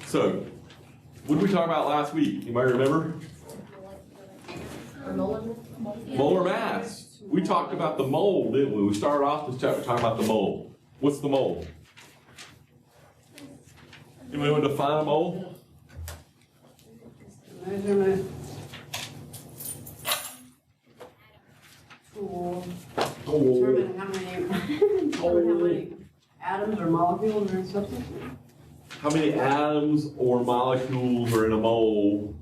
So, what did we talk about last week? Anybody remember? Molar mass. We talked about the mole, didn't we? We started off this chapter talking about the mole. What's the mole? Anybody want to define a mole? Measurement tool. Determine how many atoms or molecules are in substance. How many atoms or molecules are in a mole?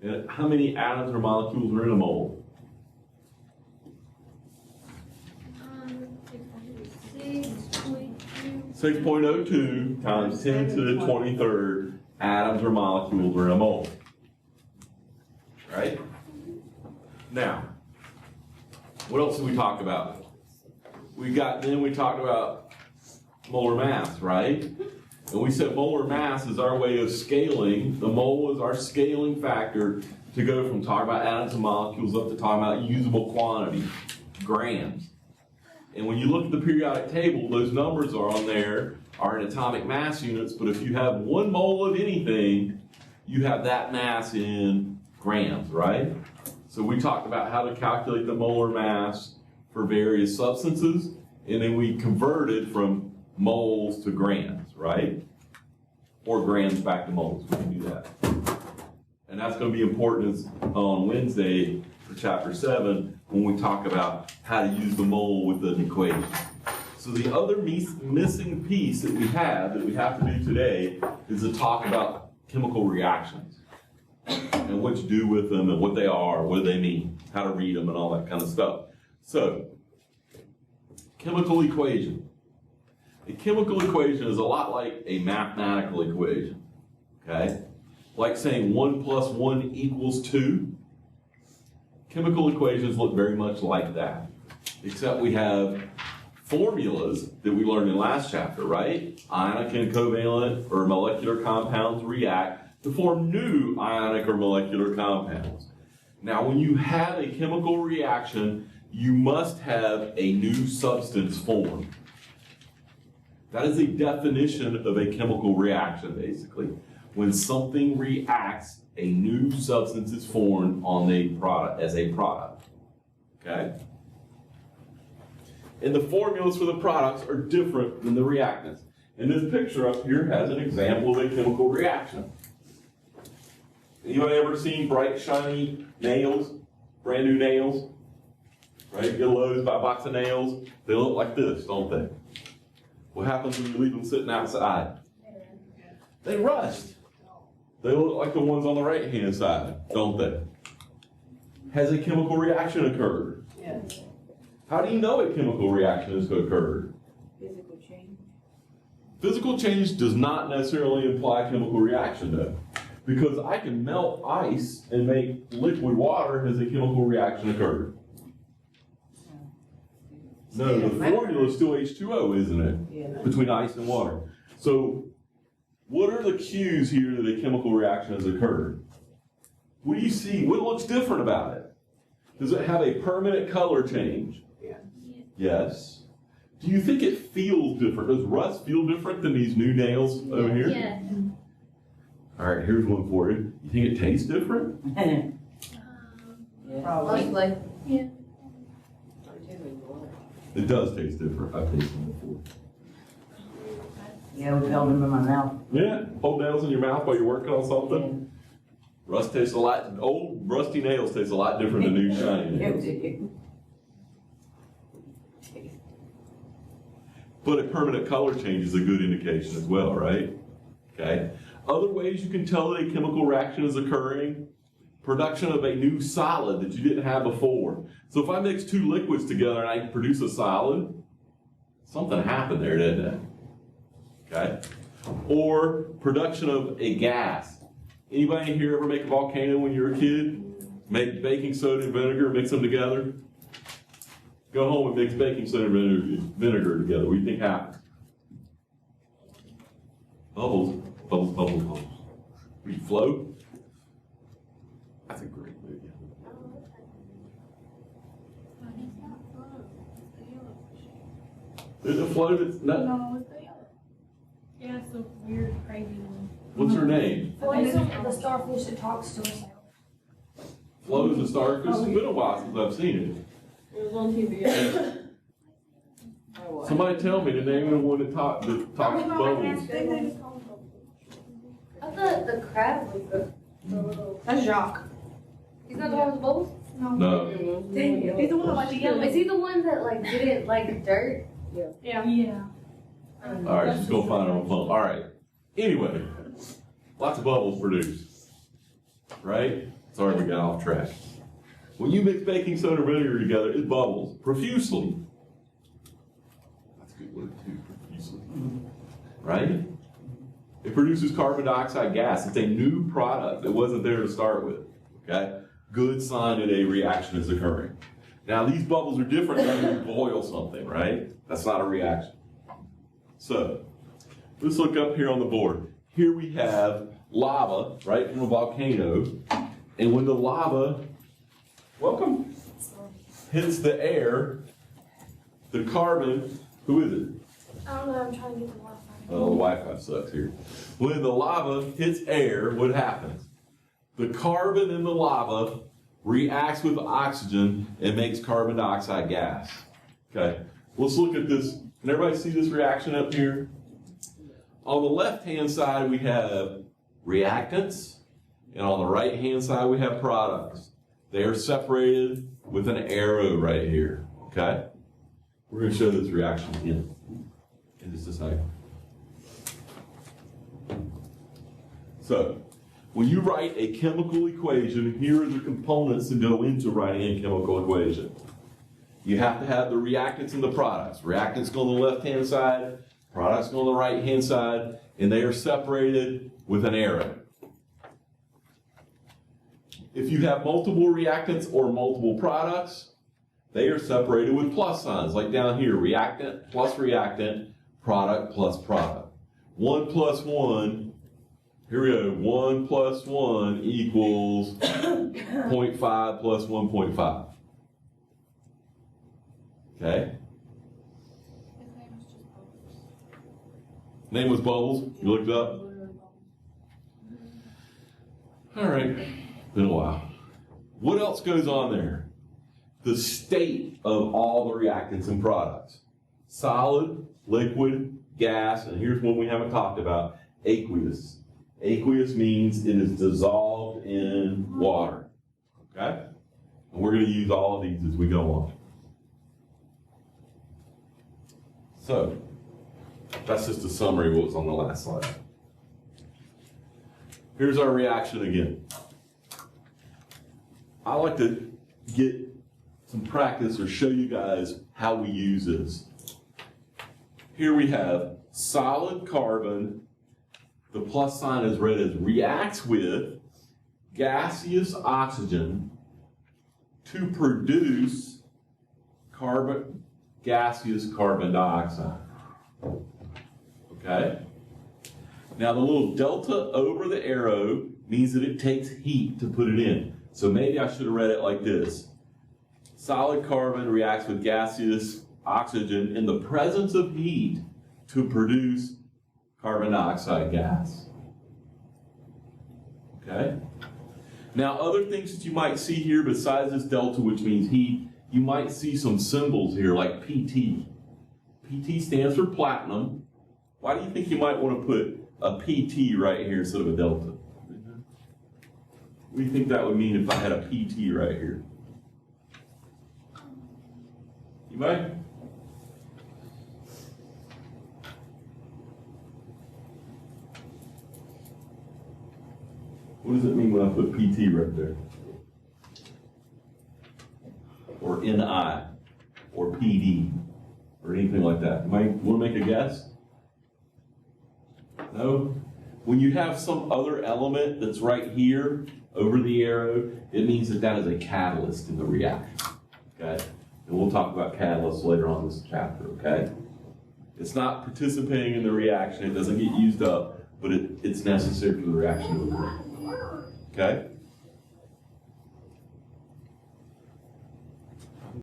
And how many atoms or molecules are in a mole? 6.02 times 10 to the 23rd atoms or molecules are in a mole. Right? Now, what else did we talk about? We talked about molar mass, right? And we said molar mass is our way of scaling. The mole is our scaling factor to go from talking about atoms and molecules up to talking about usable quantity, grams. And when you look at the periodic table, those numbers are on there, are in atomic mass units, but if you have 1 mole of anything, you have that mass in grams, right? So we talked about how to calculate the molar mass for various substances, and then we converted from moles to grams, right? Or grams back to moles, we can do that. And that's going to be important on Wednesday for chapter 7 when we talk about how to use the mole with an equation. So the other missing piece that we have to do today is to talk about chemical reactions and what to do with them and what they are, what do they mean, how to read them and all that kind of stuff. So, chemical equation. A chemical equation is a lot like a mathematical equation, okay? Like saying 1 plus 1 equals 2. Chemical equations look very much like that, except we have formulas that we learned in last chapter, right? Ionic and covalent or molecular compounds react to form new ionic or molecular compounds. Now, when you have a chemical reaction, you must have a new substance formed. That is a definition of a chemical reaction, basically. When something reacts, a new substance is formed on a product, as a product, okay? And the formulas for the products are different than the reactants. And this picture up here has an example of a chemical reaction. Anybody ever seen bright, shiny nails? Brand new nails? Right? You get Lowe's, buy a box of nails. They look like this, don't they? What happens when you leave them sitting outside? They rust. They look like the ones on the right-hand side, don't they? Has a chemical reaction occurred? Yes. How do you know a chemical reaction has occurred? Physical change. Physical change does not necessarily imply chemical reaction, though. Because I can melt ice and make liquid water. Has a chemical reaction occurred? No, the formula is still H2O, isn't it? Yeah. Between ice and water. So, what are the cues here that a chemical reaction has occurred? What do you see? What looks different about it? Does it have a permanent color change? Yeah. Yes. Do you think it feels different? Does rust feel different than these new nails over here? Yeah. All right, here's one for you. You think it tastes different? Probably. Yeah. It does taste different. I've tasted it before. Yeah, we held them in my mouth. Yeah, hold nails in your mouth while you're working on something. Rust tastes a lot, old rusty nails taste a lot different than new shiny nails. But a permanent color change is a good indication as well, right? Okay. Other ways you can tell that a chemical reaction is occurring: production of a new solid that you didn't have before. So if I mix 2 liquids together and I produce a solid, something happened there, didn't it? Okay. Or production of a gas. Anybody here ever make a volcano when you were a kid? Make baking soda and vinegar, mix them together? Go home and mix baking soda and vinegar together. What do you think happens? Bubbles, bubbles, bubbles, bubbles. Will you float? That's a great movie. There's a float. It's not. No, it's the yellow. Yeah, it's a weird, crazy one. What's her name? Flo's the starfish that talks to herself. Flo's a starfish. It's been a while since I've seen It was on TV. it. Somebody tell me the name of the one that talks to bubbles. I thought the crab was the little. That's Jacques. He's not the one with bubbles? No. He's the one with like the yellow. Is he the one that like didn't like dirt? Yeah. Yeah. All right, she's gonna find it on phone. All right. Anyway, lots of bubbles produced, right? Sorry we got off track. When you mix baking soda and vinegar together, it bubbles profusely. That's a good word too, profusely. Right? It produces carbon dioxide gas. It's a new product that wasn't there to start with. Okay? Good sign that a reaction is occurring. Now these bubbles are different than when you boil something, right? That's not a reaction. So, let's look up here on the board. Here we have lava, right, from a volcano. And when the lava, welcome, hits the air, the carbon, who is it? I don't know, I'm trying to get the Wi-Fi. Oh, the Wi-Fi sucks here. When the lava hits air, what happens? The carbon in the lava reacts with oxygen and makes carbon dioxide gas. Okay, let's look at this. Can everybody see this reaction up here? On the left-hand side, we have reactants, and on the right-hand side, we have products. They are separated with an arrow right here, okay? We're going to show this reaction again in just a second. So, when you write a chemical equation, here are the components that go into writing a chemical equation. You have to have the reactants and the products. Reactants go on the left-hand side, products go on the right-hand side, and they are separated with an arrow. If you have multiple reactants or multiple products, they are separated with plus signs, like down here, reactant plus reactant, product plus product. 1 plus 1, here we go, 1 plus 1 equals 0.5 plus 1.5. Okay? Name was Bubbles. You looked it up? All right. Been a while. What else goes on there? The state of all the reactants and products. Solid, liquid, gas, and here's one we haven't talked about, aqueous. Aqueous means it is dissolved in water. Okay? And we're going to use all of these as we go on. So, that's just a summary of what was on the last slide. Here's our reaction again. I like to get some practice or show you guys how we use this. Here we have solid carbon. The plus sign is read as reacts with gaseous oxygen to produce gaseous carbon dioxide. Okay? Now the little delta over the arrow means that it takes heat to put it in. So maybe I should have read it like this. Solid carbon reacts with gaseous oxygen in the presence of heat to produce carbon dioxide gas. Okay? Now other things that you might see here besides this delta, which means heat, you might see some symbols here like PT. PT stands for platinum. Why do you think you might want to put a PT right here instead of a delta? What do you think that would mean if I had a PT right here? You might? What does it mean when I put PT right there? Or NI, or PD, or anything like that. You might want to make a guess? No? When you have some other element that's right here over the arrow, it means that that is a catalyst in the reaction. Okay? And we'll talk about catalysts later on in this chapter, okay? It's not participating in the reaction, it doesn't get used up, but it's necessary for the reaction to occur. Okay?